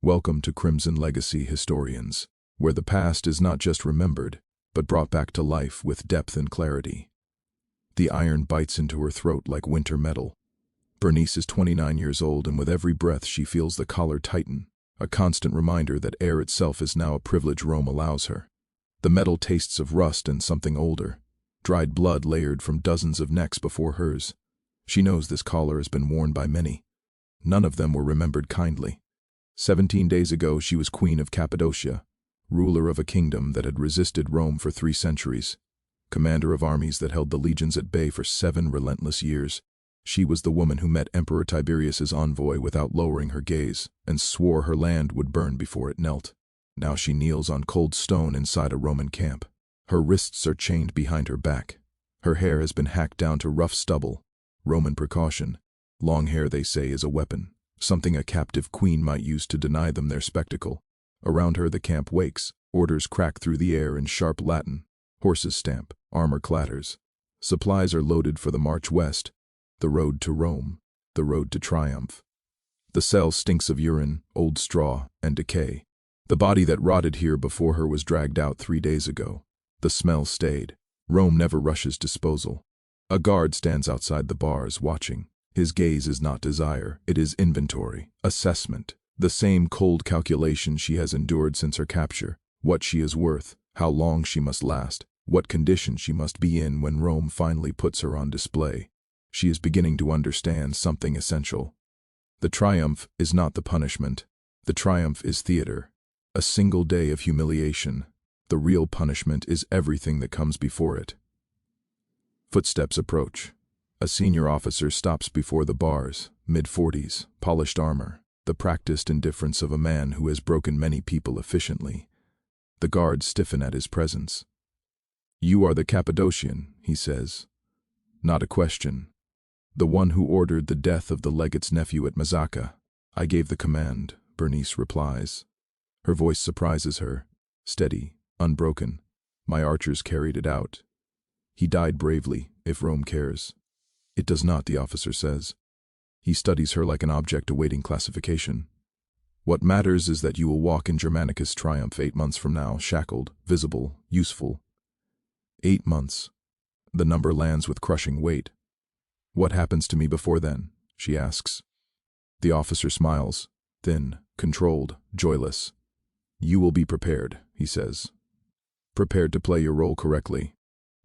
Welcome to Crimson Legacy Historians, where the past is not just remembered, but brought back to life with depth and clarity. The iron bites into her throat like winter metal. Bernice is 29 years old, and with every breath she feels the collar tighten, a constant reminder that air itself is now a privilege Rome allows her. The metal tastes of rust and something older, dried blood layered from dozens of necks before hers. She knows this collar has been worn by many. None of them were remembered kindly. 17 days ago she was queen of Cappadocia, ruler of a kingdom that had resisted Rome for 3 centuries, commander of armies that held the legions at bay for 7 relentless years. She was the woman who met Emperor Tiberius's envoy without lowering her gaze, and swore her land would burn before it knelt. Now she kneels on cold stone inside a Roman camp. Her wrists are chained behind her back. Her hair has been hacked down to rough stubble. Roman precaution. Long hair, they say, is a weapon, something a captive queen might use to deny them their spectacle. Around her the camp wakes, orders crack through the air in sharp Latin. Horses stamp, armor clatters. Supplies are loaded for the march west, the road to Rome, the road to triumph. The cell stinks of urine, old straw, and decay. The body that rotted here before her was dragged out 3 days ago. The smell stayed. Rome never rushes disposal. A guard stands outside the bars, watching. His gaze is not desire, it is inventory, assessment, the same cold calculation she has endured since her capture, what she is worth, how long she must last, what condition she must be in when Rome finally puts her on display. She is beginning to understand something essential. The triumph is not the punishment. The triumph is theater. A single day of humiliation. The real punishment is everything that comes before it. Footsteps approach. A senior officer stops before the bars, mid-40s, polished armor, the practiced indifference of a man who has broken many people efficiently. The guards stiffen at his presence. "You are the Cappadocian," he says. Not a question. "The one who ordered the death of the legate's nephew at Mazacca. I gave the command," Bernice replies. Her voice surprises her. Steady, unbroken. "My archers carried it out. He died bravely, if Rome cares." "It does not," the officer says. He studies her like an object awaiting classification. "What matters is that you will walk in Germanicus' triumph 8 months from now, shackled, visible, useful." 8 months. The number lands with crushing weight. "What happens to me before then?" she asks. The officer smiles, thin, controlled, joyless. "You will be prepared," he says. "Prepared to play your role correctly.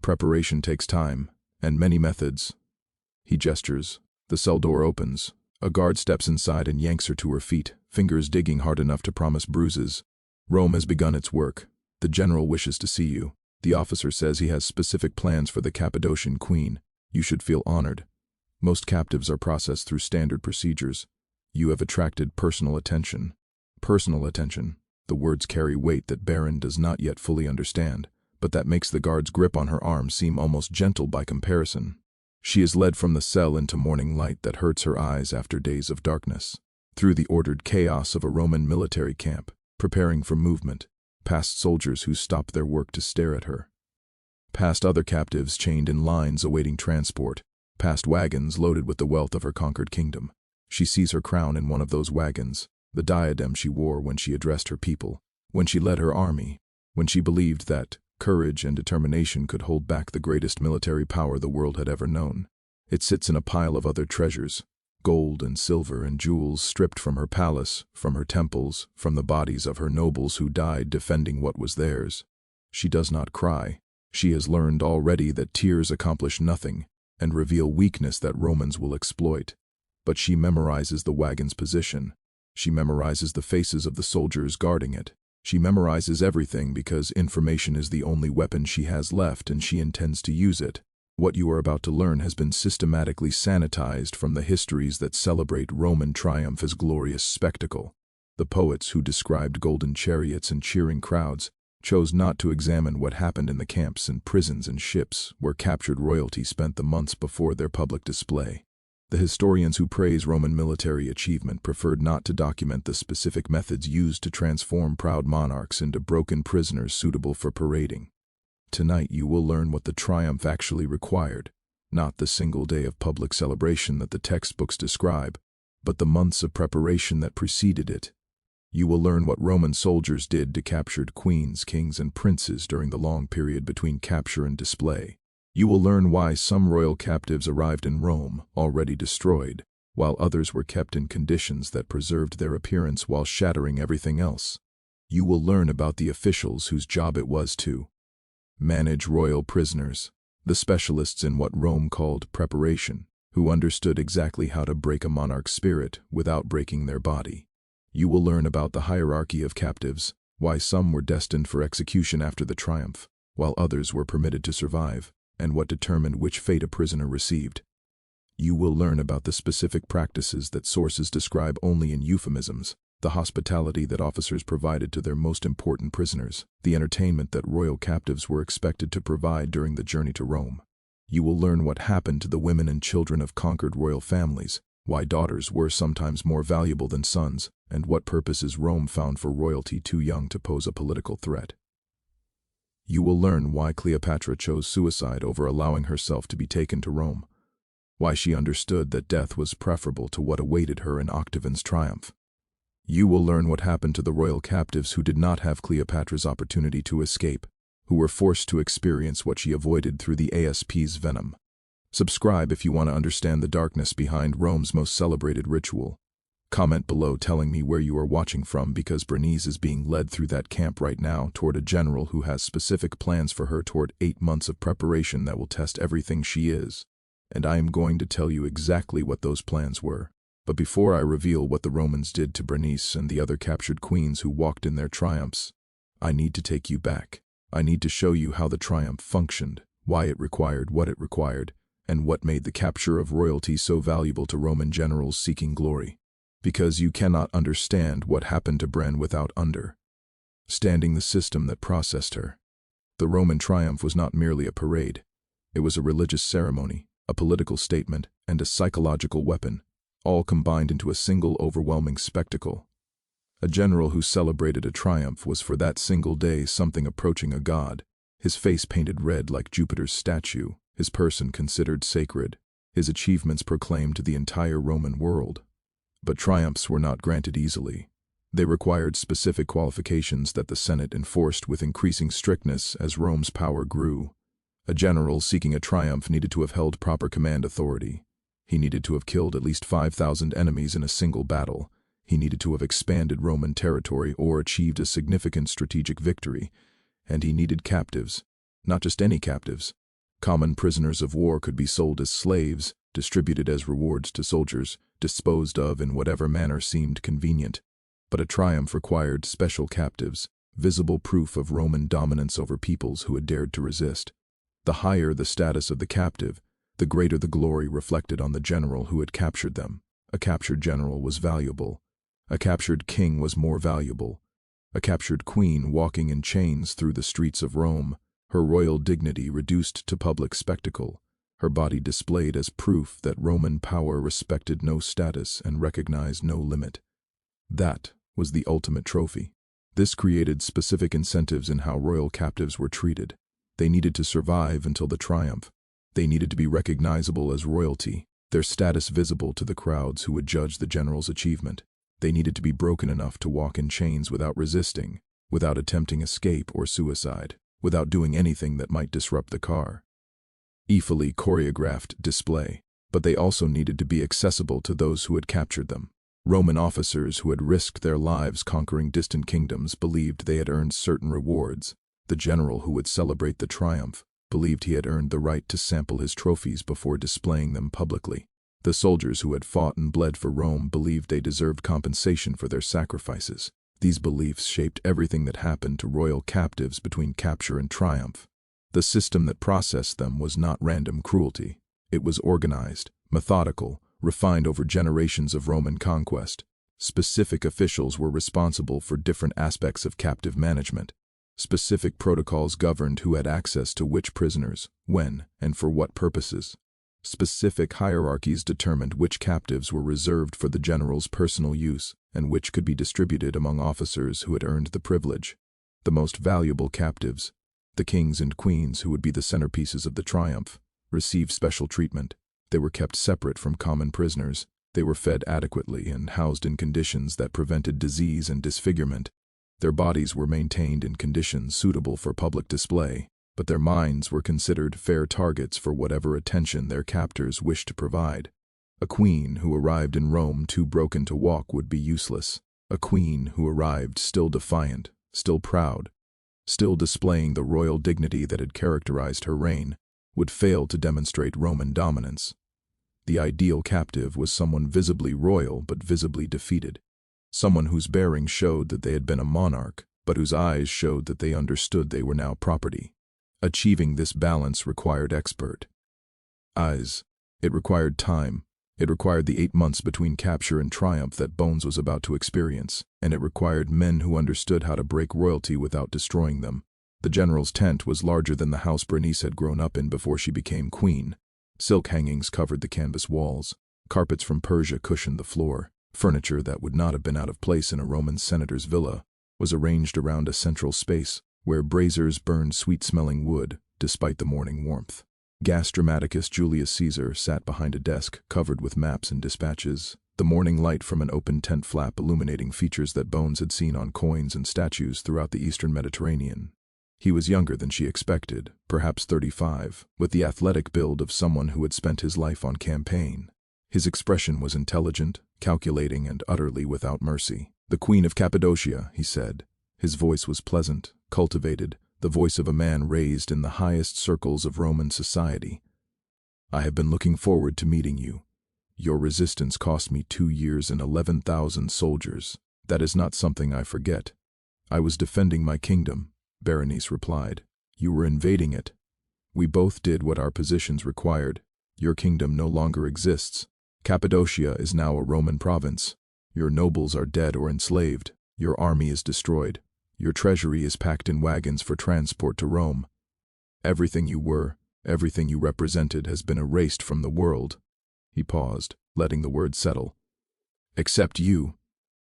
Preparation takes time, and many methods." He gestures. The cell door opens. A guard steps inside and yanks her to her feet, fingers digging hard enough to promise bruises. "Rome has begun its work. The general wishes to see you. The officer says he has specific plans for the Cappadocian queen. You should feel honored. Most captives are processed through standard procedures. You have attracted personal attention." Personal attention. The words carry weight that Baron does not yet fully understand, but that makes the guard's grip on her arm seem almost gentle by comparison. She is led from the cell into morning light that hurts her eyes after days of darkness, through the ordered chaos of a Roman military camp, preparing for movement, past soldiers who stop their work to stare at her, past other captives chained in lines awaiting transport, past wagons loaded with the wealth of her conquered kingdom. She sees her crown in one of those wagons, the diadem she wore when she addressed her people, when she led her army, when she believed that courage and determination could hold back the greatest military power the world had ever known. It sits in a pile of other treasures, gold and silver and jewels stripped from her palace, from her temples, from the bodies of her nobles who died defending what was theirs. She does not cry. She has learned already that tears accomplish nothing and reveal weakness that Romans will exploit. But she memorizes the wagon's position. She memorizes the faces of the soldiers guarding it. She memorizes everything because information is the only weapon she has left, and she intends to use it. What you are about to learn has been systematically sanitized from the histories that celebrate Roman triumph as glorious spectacle. The poets who described golden chariots and cheering crowds chose not to examine what happened in the camps and prisons and ships where captured royalty spent the months before their public display. The historians who praise Roman military achievement preferred not to document the specific methods used to transform proud monarchs into broken prisoners suitable for parading. Tonight you will learn what the triumph actually required, not the single day of public celebration that the textbooks describe, but the months of preparation that preceded it. You will learn what Roman soldiers did to captured queens, kings, and princes during the long period between capture and display. You will learn why some royal captives arrived in Rome already destroyed, while others were kept in conditions that preserved their appearance while shattering everything else. You will learn about the officials whose job it was to manage royal prisoners, the specialists in what Rome called preparation, who understood exactly how to break a monarch's spirit without breaking their body. You will learn about the hierarchy of captives, why some were destined for execution after the triumph, while others were permitted to survive, and what determined which fate a prisoner received. You will learn about the specific practices that sources describe only in euphemisms, the hospitality that officers provided to their most important prisoners, the entertainment that royal captives were expected to provide during the journey to Rome. You will learn what happened to the women and children of conquered royal families, why daughters were sometimes more valuable than sons, and what purposes Rome found for royalty too young to pose a political threat. You will learn why Cleopatra chose suicide over allowing herself to be taken to Rome, why she understood that death was preferable to what awaited her in Octavian's triumph. You will learn what happened to the royal captives who did not have Cleopatra's opportunity to escape, who were forced to experience what she avoided through the ASP's venom. Subscribe if you want to understand the darkness behind Rome's most celebrated ritual. Comment below telling me where you are watching from, because Bernice is being led through that camp right now toward a general who has specific plans for her toward 8 months of preparation that will test everything she is. And I am going to tell you exactly what those plans were. But before I reveal what the Romans did to Bernice and the other captured queens who walked in their triumphs, I need to take you back. I need to show you how the triumph functioned, why it required what it required, and what made the capture of royalty so valuable to Roman generals seeking glory. Because you cannot understand what happened to Bren without understanding the system that processed her. The Roman triumph was not merely a parade. It was a religious ceremony, a political statement, and a psychological weapon, all combined into a single overwhelming spectacle. A general who celebrated a triumph was for that single day something approaching a god, his face painted red like Jupiter's statue, his person considered sacred, his achievements proclaimed to the entire Roman world. But triumphs were not granted easily. They required specific qualifications that the Senate enforced with increasing strictness as Rome's power grew. A general seeking a triumph needed to have held proper command authority. He needed to have killed at least 5,000 enemies in a single battle. He needed to have expanded Roman territory or achieved a significant strategic victory. And he needed captives. Not just any captives. Common prisoners of war could be sold as slaves, distributed as rewards to soldiers, disposed of in whatever manner seemed convenient. But a triumph required special captives, visible proof of Roman dominance over peoples who had dared to resist. The higher the status of the captive, the greater the glory reflected on the general who had captured them. A captured general was valuable. A captured king was more valuable. A captured queen walking in chains through the streets of Rome, her royal dignity reduced to public spectacle, her body displayed as proof that Roman power respected no status and recognized no limit. That was the ultimate trophy. This created specific incentives in how royal captives were treated. They needed to survive until the triumph. They needed to be recognizable as royalty, their status visible to the crowds who would judge the general's achievement. They needed to be broken enough to walk in chains without resisting, without attempting escape or suicide, without doing anything that might disrupt the car. Evilly choreographed display, but they also needed to be accessible to those who had captured them. Roman officers who had risked their lives conquering distant kingdoms believed they had earned certain rewards. The general who would celebrate the triumph believed he had earned the right to sample his trophies before displaying them publicly. The soldiers who had fought and bled for Rome believed they deserved compensation for their sacrifices. These beliefs shaped everything that happened to royal captives between capture and triumph. The system that processed them was not random cruelty. It was organized, methodical, refined over generations of Roman conquest. Specific officials were responsible for different aspects of captive management. Specific protocols governed who had access to which prisoners, when, and for what purposes. Specific hierarchies determined which captives were reserved for the general's personal use and which could be distributed among officers who had earned the privilege. The most valuable captives, the kings and queens who would be the centerpieces of the triumph, received special treatment. They were kept separate from common prisoners, They were fed adequately and housed in conditions that prevented disease and disfigurement. Their bodies were maintained in conditions suitable for public display, but their minds were considered fair targets for whatever attention their captors wished to provide. A queen who arrived in Rome too broken to walk would be useless. A queen who arrived still defiant, still proud, still displaying the royal dignity that had characterized her reign, would fail to demonstrate Roman dominance. The ideal captive was someone visibly royal but visibly defeated, someone whose bearing showed that they had been a monarch, but whose eyes showed that they understood they were now property. Achieving this balance required expert eyes. It required time. It required the 8 months between capture and triumph that Bones was about to experience, and it required men who understood how to break royalty without destroying them. The general's tent was larger than the house Bernice had grown up in before she became queen. Silk hangings covered the canvas walls. Carpets from Persia cushioned the floor. Furniture that would not have been out of place in a Roman senator's villa was arranged around a central space where braziers burned sweet-smelling wood despite the morning warmth. Gas dramaticus Julius Caesar sat behind a desk covered with maps and dispatches, the morning light from an open tent flap illuminating features that Bones had seen on coins and statues throughout the eastern Mediterranean. He was younger than she expected, perhaps 35, with the athletic build of someone who had spent his life on campaign. His expression was intelligent, calculating, and utterly without mercy. "The Queen of Cappadocia," he said. His voice was pleasant, cultivated, the voice of a man raised in the highest circles of Roman society. "I have been looking forward to meeting you. Your resistance cost me 2 years and 11,000 soldiers. That is not something I forget." "I was defending my kingdom," Berenice replied. "You were invading it. We both did what our positions required. Your kingdom no longer exists. Cappadocia is now a Roman province. Your nobles are dead or enslaved. Your army is destroyed. Your treasury is packed in wagons for transport to Rome. Everything you were, everything you represented has been erased from the world." He paused, letting the word settle. "Except you.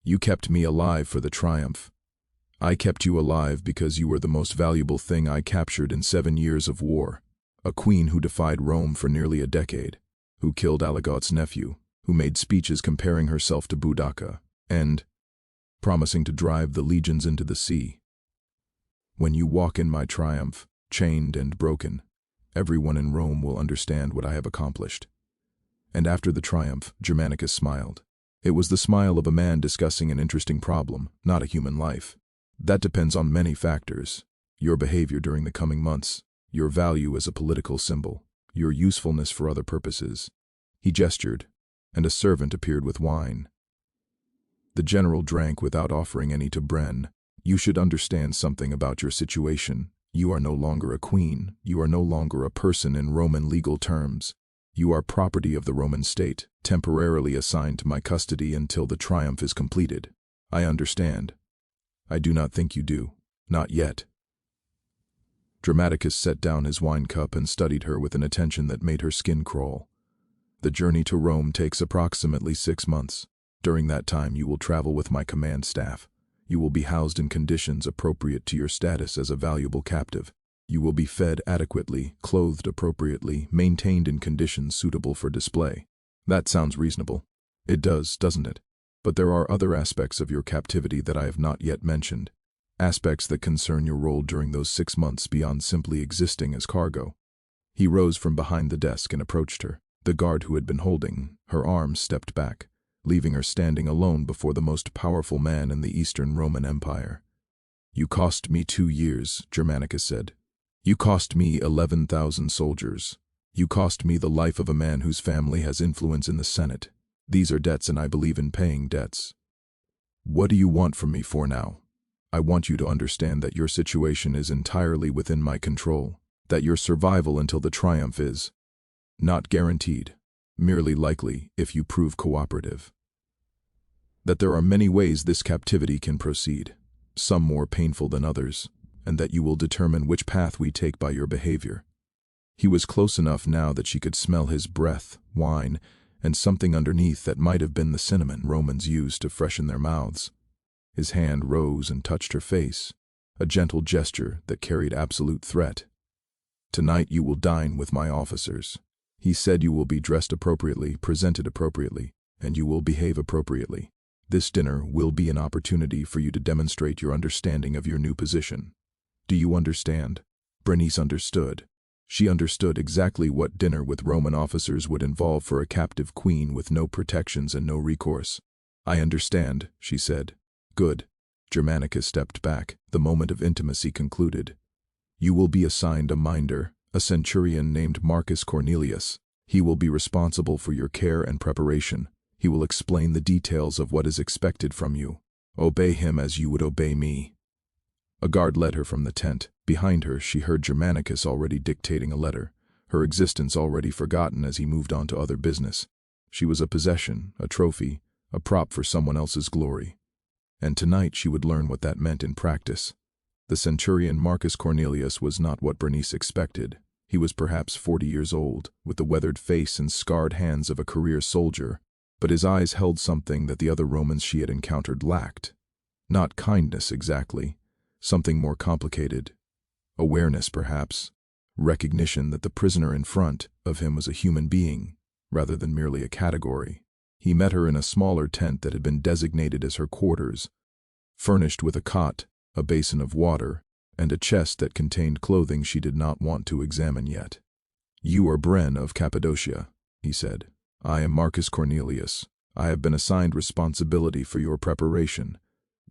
You kept me alive for the triumph. I kept you alive because you were the most valuable thing I captured in 7 years of war. A queen who defied Rome for nearly a decade, who killed Aligaut's nephew, who made speeches comparing herself to Boudicca, and promising to drive the legions into the sea. When you walk in my triumph, chained and broken, everyone in Rome will understand what I have accomplished." And after the triumph, Germanicus smiled. It was the smile of a man discussing an interesting problem, not a human life. "That depends on many factors. Your behavior during the coming months, your value as a political symbol, your usefulness for other purposes." He gestured, and a servant appeared with wine. The general drank without offering any to Bren. "You should understand something about your situation. You are no longer a queen. You are no longer a person in Roman legal terms. You are property of the Roman state, temporarily assigned to my custody until the triumph is completed. I understand." "I do not think you do. Not yet." Dramaticus set down his wine cup and studied her with an attention that made her skin crawl. "The journey to Rome takes approximately 6 months. During that time you will travel with my command staff. You will be housed in conditions appropriate to your status as a valuable captive. You will be fed adequately, clothed appropriately, maintained in conditions suitable for display." "That sounds reasonable." "It does, doesn't it? But there are other aspects of your captivity that I have not yet mentioned. Aspects that concern your role during those 6 months beyond simply existing as cargo." He rose from behind the desk and approached her. The guard who had been holding her arms stepped back, leaving her standing alone before the most powerful man in the Eastern Roman Empire. "You cost me 2 years, Germanicus said. "You cost me 11,000 soldiers. You cost me the life of a man whose family has influence in the Senate. These are debts, and I believe in paying debts. What do you want from me for now? I want you to understand that your situation is entirely within my control, that your survival until the triumph is not guaranteed, merely likely if you prove cooperative. That there are many ways this captivity can proceed, some more painful than others, and that you will determine which path we take by your behavior." He was close enough now that she could smell his breath, wine, and something underneath that might have been the cinnamon Romans used to freshen their mouths. His hand rose and touched her face, a gentle gesture that carried absolute threat. "Tonight you will dine with my officers." He said, "You will be dressed appropriately, presented appropriately, and you will behave appropriately. This dinner will be an opportunity for you to demonstrate your understanding of your new position. Do you understand? Bernice understood. She understood exactly what dinner with Roman officers would involve for a captive queen with no protections and no recourse. I understand, she said. Good. Germanicus stepped back. The moment of intimacy concluded. You will be assigned a minder, a centurion named Marcus Cornelius. He will be responsible for your care and preparation. He will explain the details of what is expected from you. Obey him as you would obey me. A guard led her from the tent. Behind her, she heard Germanicus already dictating a letter, her existence already forgotten as he moved on to other business. She was a possession, a trophy, a prop for someone else's glory. And tonight she would learn what that meant in practice. The centurion Marcus Cornelius was not what Bernice expected. He was perhaps 40 years old, with the weathered face and scarred hands of a career soldier, but his eyes held something that the other Romans she had encountered lacked. Not kindness exactly, something more complicated. Awareness, perhaps. Recognition that the prisoner in front of him was a human being, rather than merely a category. He met her in a smaller tent that had been designated as her quarters, furnished with a cot, a basin of water, and a chest that contained clothing she did not want to examine yet. You are Bren of Cappadocia, he said. I am Marcus Cornelius. I have been assigned responsibility for your preparation.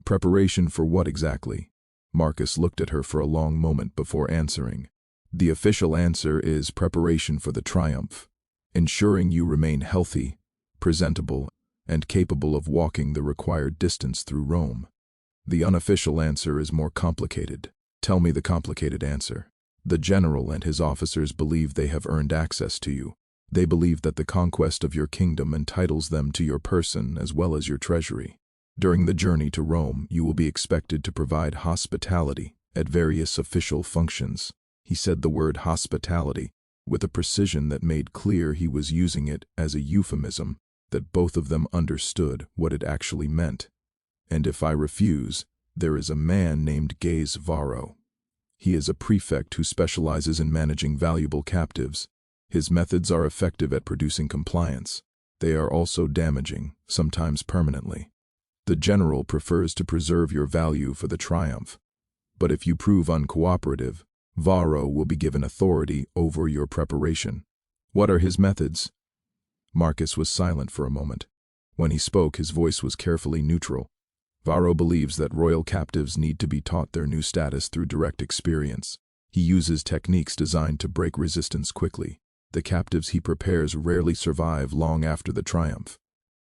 Preparation for what exactly? Marcus looked at her for a long moment before answering. The official answer is preparation for the triumph, ensuring you remain healthy, presentable, and capable of walking the required distance through Rome. The unofficial answer is more complicated. Tell me the complicated answer. The general and his officers believe they have earned access to you. They believe that the conquest of your kingdom entitles them to your person as well as your treasury. During the journey to Rome, you will be expected to provide hospitality at various official functions. He said the word hospitality with a precision that made clear he was using it as a euphemism, that both of them understood what it actually meant. And if I refuse, there is a man named Gaius Varro. He is a prefect who specializes in managing valuable captives. His methods are effective at producing compliance. They are also damaging, sometimes permanently. The general prefers to preserve your value for the triumph. But if you prove uncooperative, Varro will be given authority over your preparation. What are his methods? Marcus was silent for a moment. When he spoke, his voice was carefully neutral. Varro believes that royal captives need to be taught their new status through direct experience. He uses techniques designed to break resistance quickly. The captives he prepares rarely survive long after the triumph.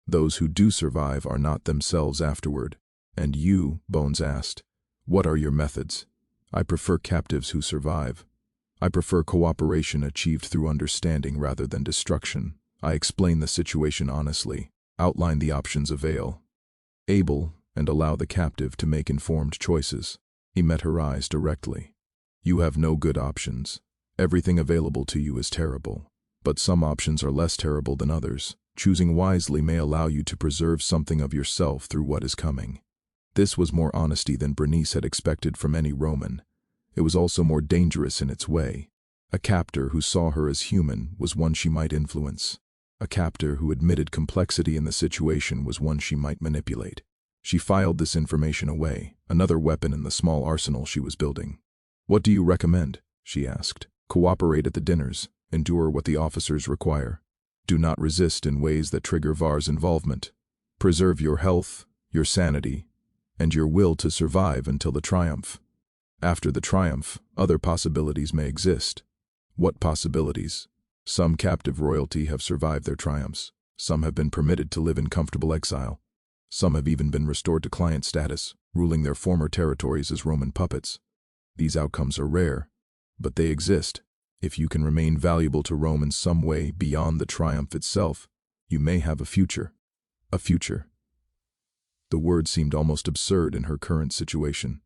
Those who do survive are not themselves afterward. And you, Bones asked, what are your methods? I prefer captives who survive. I prefer cooperation achieved through understanding rather than destruction. I explain the situation honestly, outline the options available, and allow the captive to make informed choices. He met her eyes directly. You have no good options. Everything available to you is terrible. But some options are less terrible than others. Choosing wisely may allow you to preserve something of yourself through what is coming. This was more honesty than Bernice had expected from any Roman. It was also more dangerous in its way. A captor who saw her as human was one she might influence. A captor who admitted complexity in the situation was one she might manipulate. She filed this information away, another weapon in the small arsenal she was building. What do you recommend? She asked. Cooperate at the dinners. Endure what the officers require. Do not resist in ways that trigger Var's involvement. Preserve your health, your sanity, and your will to survive until the triumph. After the triumph, other possibilities may exist. What possibilities? Some captive royalty have survived their triumphs. Some have been permitted to live in comfortable exile. Some have even been restored to client status, ruling their former territories as Roman puppets. These outcomes are rare, but they exist. If you can remain valuable to Rome in some way beyond the triumph itself, you may have a future. A future. The word seemed almost absurd in her current situation,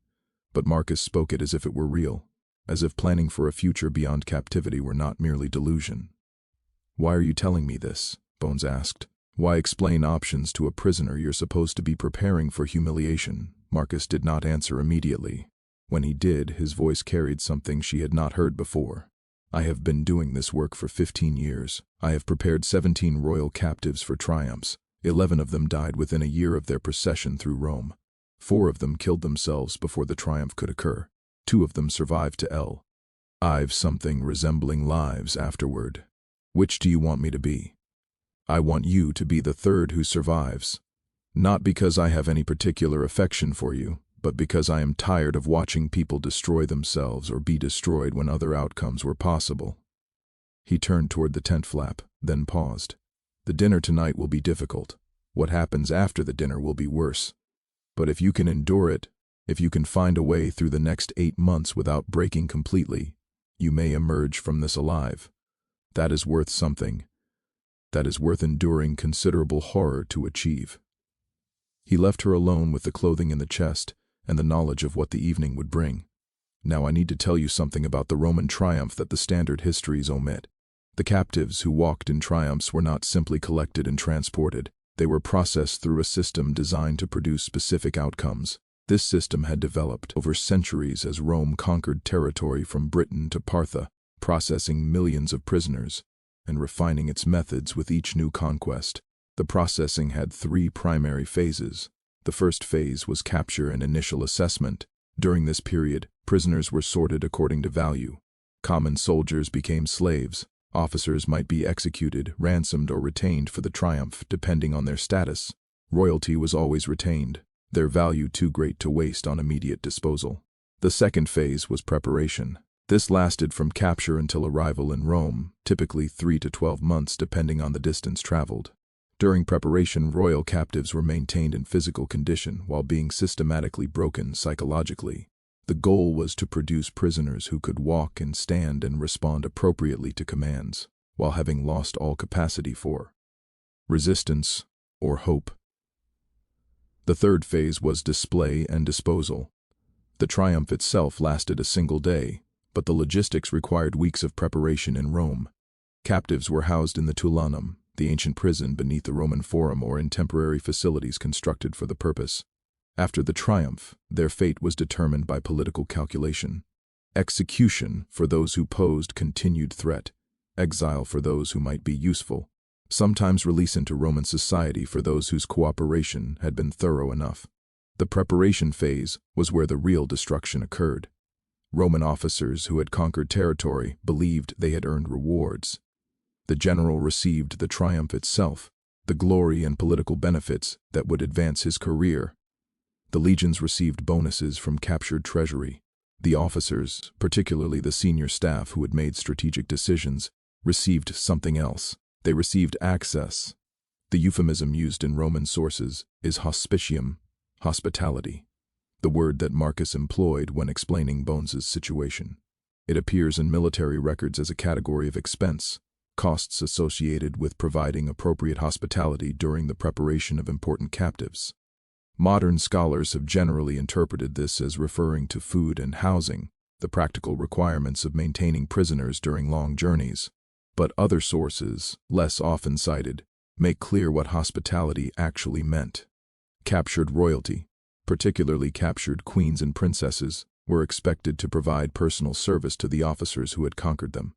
but Marcus spoke it as if it were real, as if planning for a future beyond captivity were not merely delusion. Why are you telling me this? Bones asked. Why explain options to a prisoner you're supposed to be preparing for humiliation? Marcus did not answer immediately. When he did, his voice carried something she had not heard before. I have been doing this work for 15 years. I have prepared 17 royal captives for triumphs. 11 of them died within a year of their procession through Rome. 4 of them killed themselves before the triumph could occur. 2 of them survived to live something resembling lives afterward. Which do you want me to be? I want you to be the third who survives. Not because I have any particular affection for you, but because I am tired of watching people destroy themselves or be destroyed when other outcomes were possible. He turned toward the tent flap, then paused. The dinner tonight will be difficult. What happens after the dinner will be worse. But if you can endure it, if you can find a way through the next 8 months without breaking completely, you may emerge from this alive. That is worth something. That is worth enduring considerable horror to achieve. He left her alone with the clothing in the chest and the knowledge of what the evening would bring. Now I need to tell you something about the Roman triumph that the standard histories omit. The captives who walked in triumphs were not simply collected and transported. They were processed through a system designed to produce specific outcomes. This system had developed over centuries as Rome conquered territory from Britain to Partha, processing millions of prisoners and refining its methods with each new conquest. The processing had 3 primary phases. The first phase was capture and initial assessment. During this period, prisoners were sorted according to value. Common soldiers became slaves. Officers might be executed, ransomed, or retained for the triumph, depending on their status. Royalty was always retained, their value too great to waste on immediate disposal. The second phase was preparation. This lasted from capture until arrival in Rome, typically 3 to 12 months depending on the distance traveled. During preparation, royal captives were maintained in physical condition while being systematically broken psychologically. The goal was to produce prisoners who could walk and stand and respond appropriately to commands, while having lost all capacity for resistance or hope. The third phase was display and disposal. The triumph itself lasted a single day, but the logistics required weeks of preparation in Rome. Captives were housed in the Tullanum, the ancient prison beneath the Roman Forum, or in temporary facilities constructed for the purpose. After the triumph, their fate was determined by political calculation. Execution for those who posed continued threat, exile for those who might be useful, sometimes release into Roman society for those whose cooperation had been thorough enough. The preparation phase was where the real destruction occurred. Roman officers who had conquered territory believed they had earned rewards. The general received the triumph itself, the glory and political benefits that would advance his career. The legions received bonuses from captured treasury. The officers, particularly the senior staff who had made strategic decisions, received something else. They received access. The euphemism used in Roman sources is hospitium, hospitality, the word that Marcus employed when explaining Bones's situation. It appears in military records as a category of expense, costs associated with providing appropriate hospitality during the preparation of important captives. Modern scholars have generally interpreted this as referring to food and housing, the practical requirements of maintaining prisoners during long journeys. But other sources, less often cited, make clear what hospitality actually meant. Captured royalty, particularly captured queens and princesses, were expected to provide personal service to the officers who had conquered them.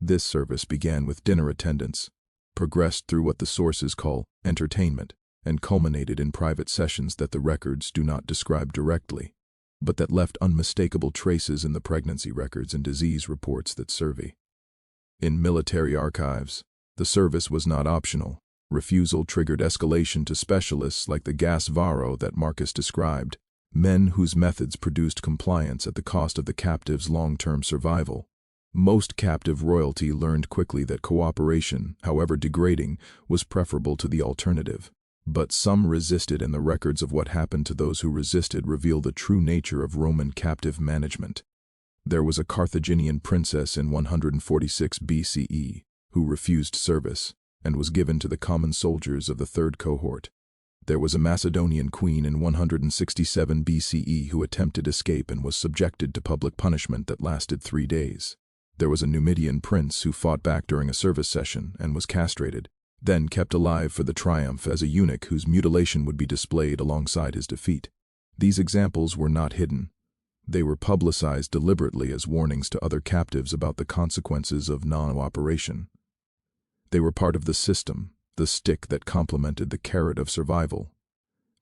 This service began with dinner attendance, progressed through what the sources call entertainment, and culminated in private sessions that the records do not describe directly, but that left unmistakable traces in the pregnancy records and disease reports that survey. In military archives, the service was not optional. Refusal triggered escalation to specialists like the gas varo that Marcus described, men whose methods produced compliance at the cost of the captive's long-term survival. Most captive royalty learned quickly that cooperation, however degrading, was preferable to the alternative. But some resisted, and the records of what happened to those who resisted reveal the true nature of Roman captive management. There was a Carthaginian princess in 146 BCE who refused service and was given to the common soldiers of the third cohort. There was a Macedonian queen in 167 BCE who attempted escape and was subjected to public punishment that lasted 3 days. There was a Numidian prince who fought back during a service session and was castrated, then kept alive for the triumph as a eunuch whose mutilation would be displayed alongside his defeat. These examples were not hidden. They were publicized deliberately as warnings to other captives about the consequences of non-cooperation. They were part of the system, the stick that complemented the carrot of survival.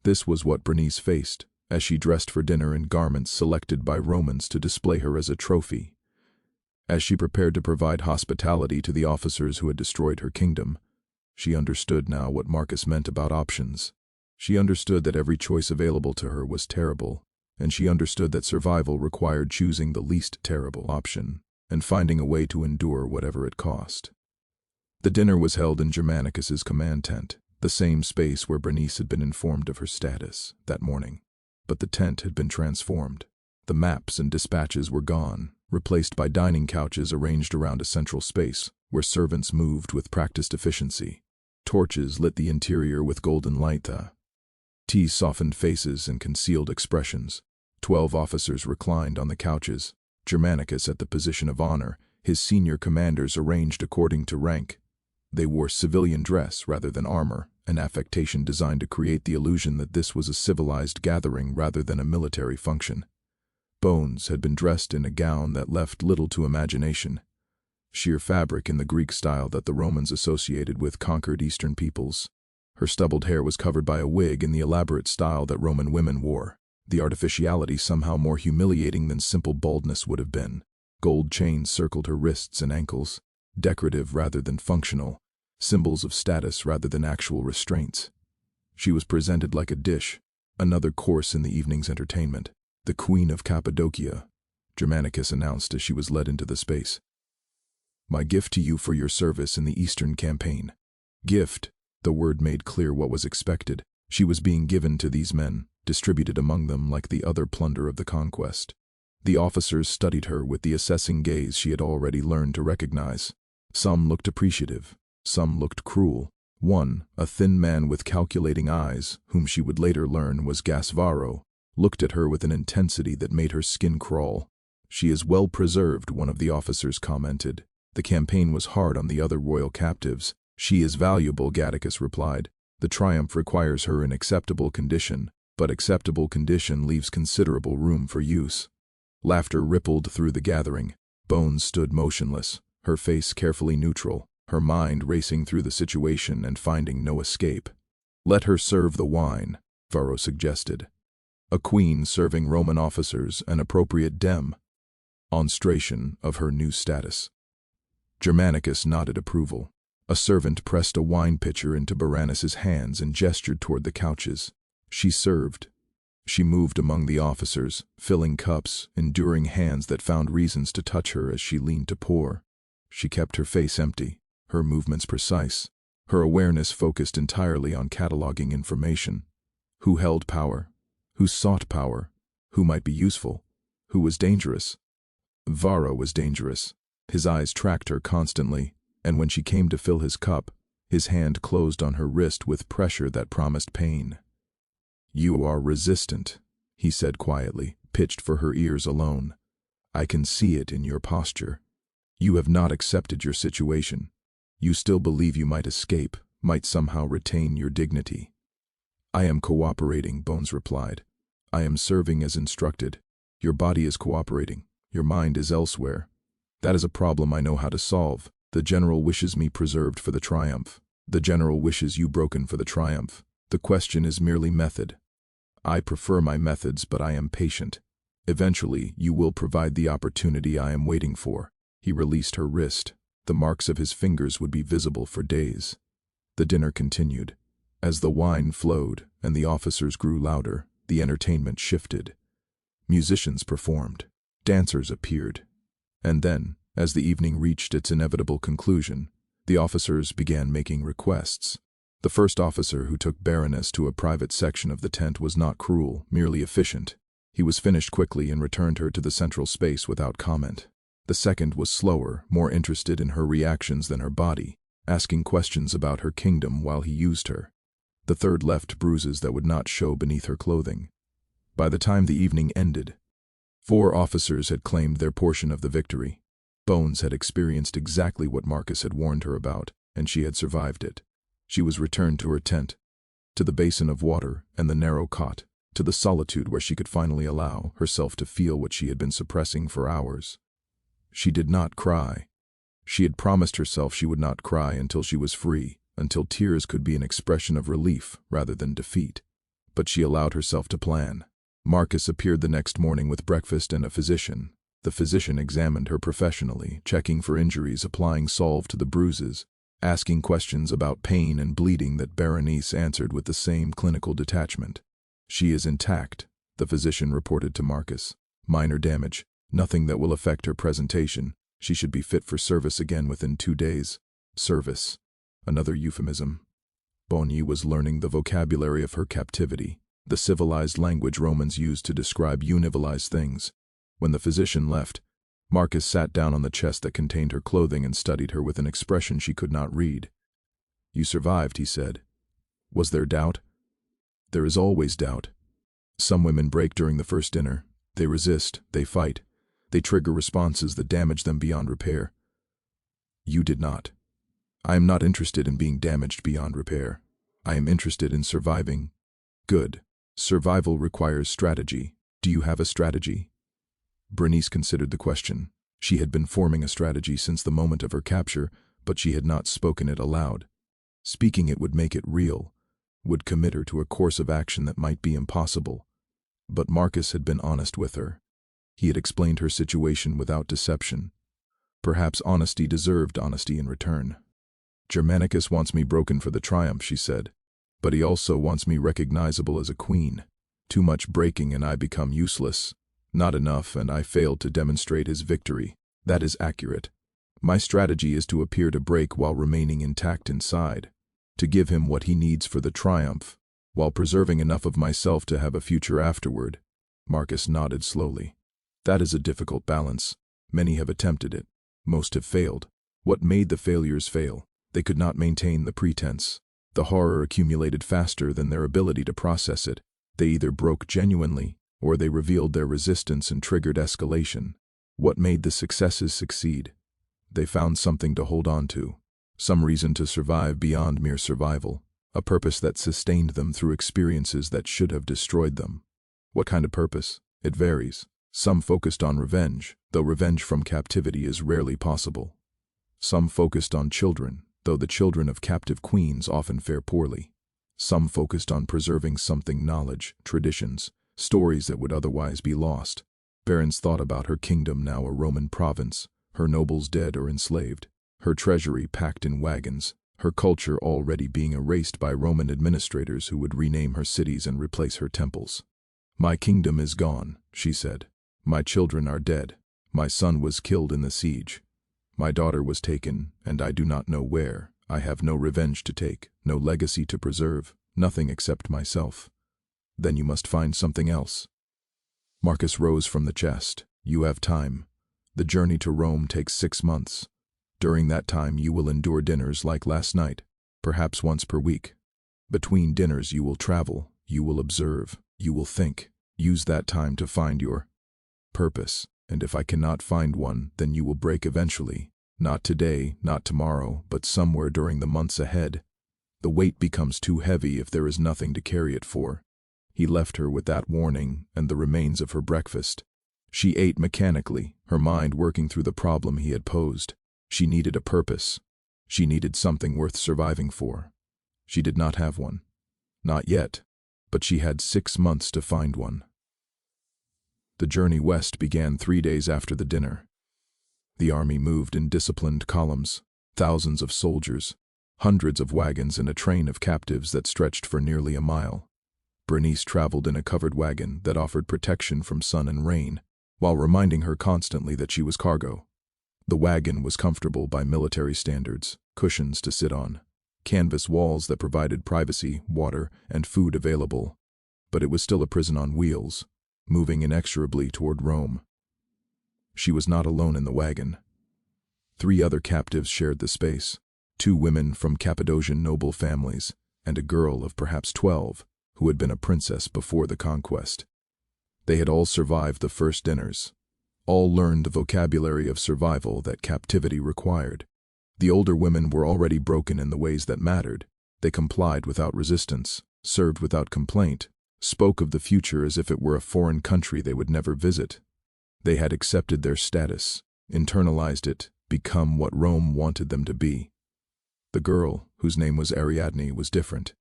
This was what Bernice faced, as she dressed for dinner in garments selected by Romans to display her as a trophy. As she prepared to provide hospitality to the officers who had destroyed her kingdom, she understood now what Marcus meant about options. She understood that every choice available to her was terrible, and she understood that survival required choosing the least terrible option and finding a way to endure whatever it cost. The dinner was held in Germanicus's command tent, the same space where Bernice had been informed of her status that morning. But the tent had been transformed. The maps and dispatches were gone, replaced by dining couches arranged around a central space where servants moved with practiced efficiency. Torches lit the interior with golden light. Tea softened faces and concealed expressions. 12 officers reclined on the couches, Germanicus at the position of honor, his senior commanders arranged according to rank. They wore civilian dress rather than armor, an affectation designed to create the illusion that this was a civilized gathering rather than a military function. Bones had been dressed in a gown that left little to imagination. Sheer fabric in the Greek style that the Romans associated with conquered Eastern peoples. Her stubbled hair was covered by a wig in the elaborate style that Roman women wore, the artificiality somehow more humiliating than simple baldness would have been. Gold chains circled her wrists and ankles, decorative rather than functional, symbols of status rather than actual restraints. She was presented like a dish, another course in the evening's entertainment. The Queen of Cappadocia, Germanicus announced as she was led into the space. My gift to you for your service in the Eastern campaign. Gift, the word made clear what was expected. She was being given to these men, distributed among them like the other plunder of the conquest. The officers studied her with the assessing gaze she had already learned to recognize. Some looked appreciative, some looked cruel. One, a thin man with calculating eyes, whom she would later learn was Gasvaro, looked at her with an intensity that made her skin crawl. She is well preserved, one of the officers commented. The campaign was hard on the other royal captives. She is valuable, Gattacus replied. The triumph requires her in acceptable condition, but acceptable condition leaves considerable room for use. Laughter rippled through the gathering. Bones stood motionless, her face carefully neutral, her mind racing through the situation and finding no escape. Let her serve the wine, Varro suggested. A queen serving Roman officers an appropriate demonstration of her new status. Germanicus nodded approval. A servant pressed a wine pitcher into Berenice's hands and gestured toward the couches. She served. She moved among the officers, filling cups, enduring hands that found reasons to touch her as she leaned to pour. She kept her face empty, her movements precise, her awareness focused entirely on cataloging information. Who held power? Who sought power? Who might be useful? Who was dangerous? Varro was dangerous. His eyes tracked her constantly, and when she came to fill his cup, his hand closed on her wrist with pressure that promised pain. You are resistant, he said quietly, pitched for her ears alone. I can see it in your posture. You have not accepted your situation. You still believe you might escape, might somehow retain your dignity. I am cooperating, Bones replied. I am serving as instructed. Your body is cooperating. Your mind is elsewhere. That is a problem I know how to solve. The general wishes me preserved for the triumph. The general wishes you broken for the triumph. The question is merely method. I prefer my methods, but I am patient. Eventually, you will provide the opportunity I am waiting for. He released her wrist. The marks of his fingers would be visible for days. The dinner continued. As the wine flowed and the officers grew louder, the entertainment shifted. Musicians performed. Dancers appeared. And then, as the evening reached its inevitable conclusion, the officers began making requests. The first officer who took Berenice to a private section of the tent was not cruel, merely efficient. He was finished quickly and returned her to the central space without comment. The second was slower, more interested in her reactions than her body, asking questions about her kingdom while he used her. The third left bruises that would not show beneath her clothing. By the time the evening ended, 4 officers had claimed their portion of the victory. Bones had experienced exactly what Marcus had warned her about, and she had survived it. She was returned to her tent, to the basin of water and the narrow cot, to the solitude where she could finally allow herself to feel what she had been suppressing for hours. She did not cry. She had promised herself she would not cry until she was free, until tears could be an expression of relief rather than defeat. But she allowed herself to plan. Marcus appeared the next morning with breakfast and a physician. The physician examined her professionally, checking for injuries, applying salve to the bruises, asking questions about pain and bleeding that Berenice answered with the same clinical detachment. "She is intact," the physician reported to Marcus. "Minor damage, nothing that will affect her presentation. She should be fit for service again within 2 days." Service. Another euphemism. Bonnie was learning the vocabulary of her captivity, the civilized language Romans used to describe univilized things. When the physician left, Marcus sat down on the chest that contained her clothing and studied her with an expression she could not read. "You survived," he said. "Was there doubt?" "There is always doubt. Some women break during the first dinner. They resist, they fight. They trigger responses that damage them beyond repair. You did not. I am not interested in being damaged beyond repair. I am interested in surviving." "Good. Survival requires strategy. Do you have a strategy?" Berenice considered the question. She had been forming a strategy since the moment of her capture, but she had not spoken it aloud. Speaking it would make it real, would commit her to a course of action that might be impossible. But Marcus had been honest with her. He had explained her situation without deception. Perhaps honesty deserved honesty in return. "Germanicus wants me broken for the triumph," she said, "but he also wants me recognizable as a queen. Too much breaking and I become useless. Not enough and I fail to demonstrate his victory. That is accurate. My strategy is to appear to break while remaining intact inside, to give him what he needs for the triumph, while preserving enough of myself to have a future afterward." Marcus nodded slowly. "That is a difficult balance. Many have attempted it. Most have failed. What made the failures fail? They could not maintain the pretense. The horror accumulated faster than their ability to process it. They either broke genuinely, or they revealed their resistance and triggered escalation. What made the successes succeed? They found something to hold on to, some reason to survive beyond mere survival, a purpose that sustained them through experiences that should have destroyed them. What kind of purpose? It varies. Some focused on revenge, though revenge from captivity is rarely possible. Some focused on children, though the children of captive queens often fare poorly. Some focused on preserving something: knowledge, traditions, stories that would otherwise be lost. Berenice thought about her kingdom, now a Roman province, her nobles dead or enslaved, her treasury packed in wagons, her culture already being erased by Roman administrators who would rename her cities and replace her temples. "My kingdom is gone," she said. "My children are dead. My son was killed in the siege. My daughter was taken, and I do not know where. I have no revenge to take, no legacy to preserve, nothing except myself." "Then you must find something else." Marcus rose from the chest. "You have time. The journey to Rome takes 6 months. During that time you will endure dinners like last night, perhaps once per week. Between dinners you will travel, you will observe, you will think. Use that time to find your purpose, and if I cannot find one, then you will break eventually. Not today, not tomorrow, but somewhere during the months ahead. The weight becomes too heavy if there is nothing to carry it for." He left her with that warning and the remains of her breakfast. She ate mechanically, her mind working through the problem he had posed. She needed a purpose. She needed something worth surviving for. She did not have one. Not yet, but she had 6 months to find one. The journey west began 3 days after the dinner. The army moved in disciplined columns, thousands of soldiers, hundreds of wagons and a train of captives that stretched for nearly a mile. Berenice traveled in a covered wagon that offered protection from sun and rain, while reminding her constantly that she was cargo. The wagon was comfortable by military standards, cushions to sit on, canvas walls that provided privacy, water, and food available, but it was still a prison on wheels, moving inexorably toward Rome. She was not alone in the wagon. 3 other captives shared the space, 2 women from Cappadocian noble families, and a girl of perhaps 12, who had been a princess before the conquest. They had all survived the first dinners. All learned the vocabulary of survival that captivity required. The older women were already broken in the ways that mattered. They complied without resistance, served without complaint, spoke of the future as if it were a foreign country they would never visit. They had accepted their status, internalized it, become what Rome wanted them to be. The girl, whose name was Ariadne, was different.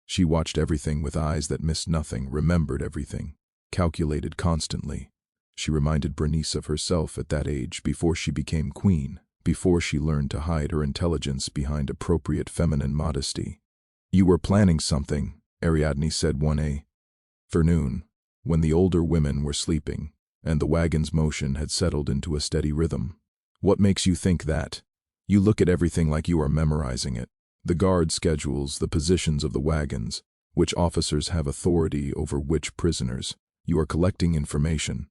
She watched everything with eyes that missed nothing, remembered everything, calculated constantly. She reminded Bernice of herself at that age, before she became queen, before she learned to hide her intelligence behind appropriate feminine modesty. "You were planning something," Ariadne said one afternoon, when the older women were sleeping, and the wagon's motion had settled into a steady rhythm. "What makes you think that? You look at everything like you are memorizing it. The guard schedules, the positions of the wagons, which officers have authority over which prisoners. You are collecting information."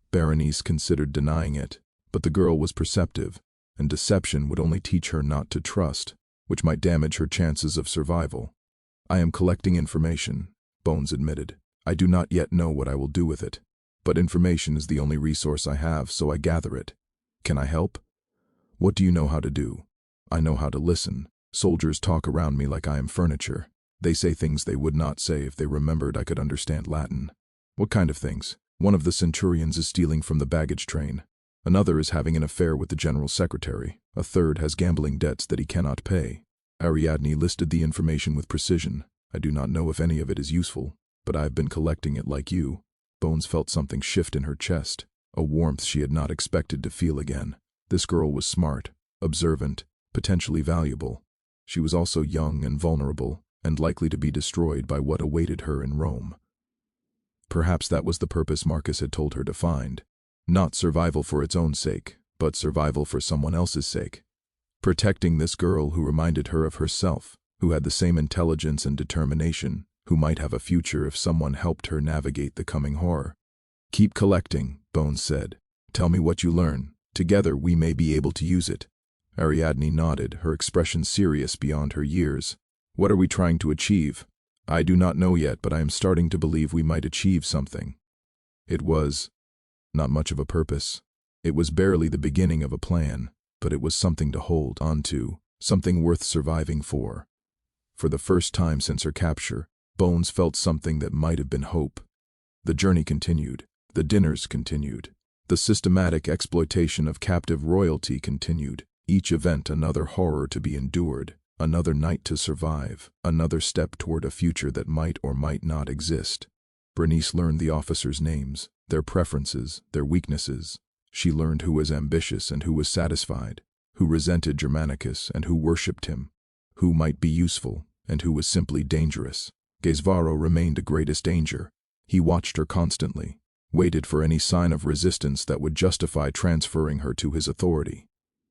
Berenice considered denying it, but the girl was perceptive, and deception would only teach her not to trust, which might damage her chances of survival. "I am collecting information," Bones admitted. "I do not yet know what I will do with it, but information is the only resource I have, so I gather it. Can I help?" "What do you know how to do?" "I know how to listen. Soldiers talk around me like I am furniture. They say things they would not say if they remembered I could understand Latin." "What kind of things?" "One of the centurions is stealing from the baggage train. Another is having an affair with the general secretary. A third has gambling debts that he cannot pay." Ariadne listed the information with precision. "I do not know if any of it is useful, but I have been collecting it like you." Bones felt something shift in her chest, a warmth she had not expected to feel again. This girl was smart, observant, potentially valuable. She was also young and vulnerable, and likely to be destroyed by what awaited her in Rome. Perhaps that was the purpose Marcus had told her to find. Not survival for its own sake, but survival for someone else's sake. Protecting this girl who reminded her of herself, who had the same intelligence and determination, who might have a future if someone helped her navigate the coming horror. "Keep collecting," Bones said. "Tell me what you learn. Together we may be able to use it." Ariadne nodded, her expression serious beyond her years. "What are we trying to achieve?" "I do not know yet, but I am starting to believe we might achieve something." It was not much of a purpose. It was barely the beginning of a plan, but it was something to hold on to, something worth surviving for. For the first time since her capture, Bones felt something that might have been hope. The journey continued. The dinners continued. The systematic exploitation of captive royalty continued. Each event another horror to be endured, another night to survive, another step toward a future that might or might not exist. Bernice learned the officers' names, their preferences, their weaknesses. She learned who was ambitious and who was satisfied, who resented Germanicus and who worshipped him, who might be useful and who was simply dangerous. Gaisvaro remained the greatest danger. He watched her constantly, waited for any sign of resistance that would justify transferring her to his authority.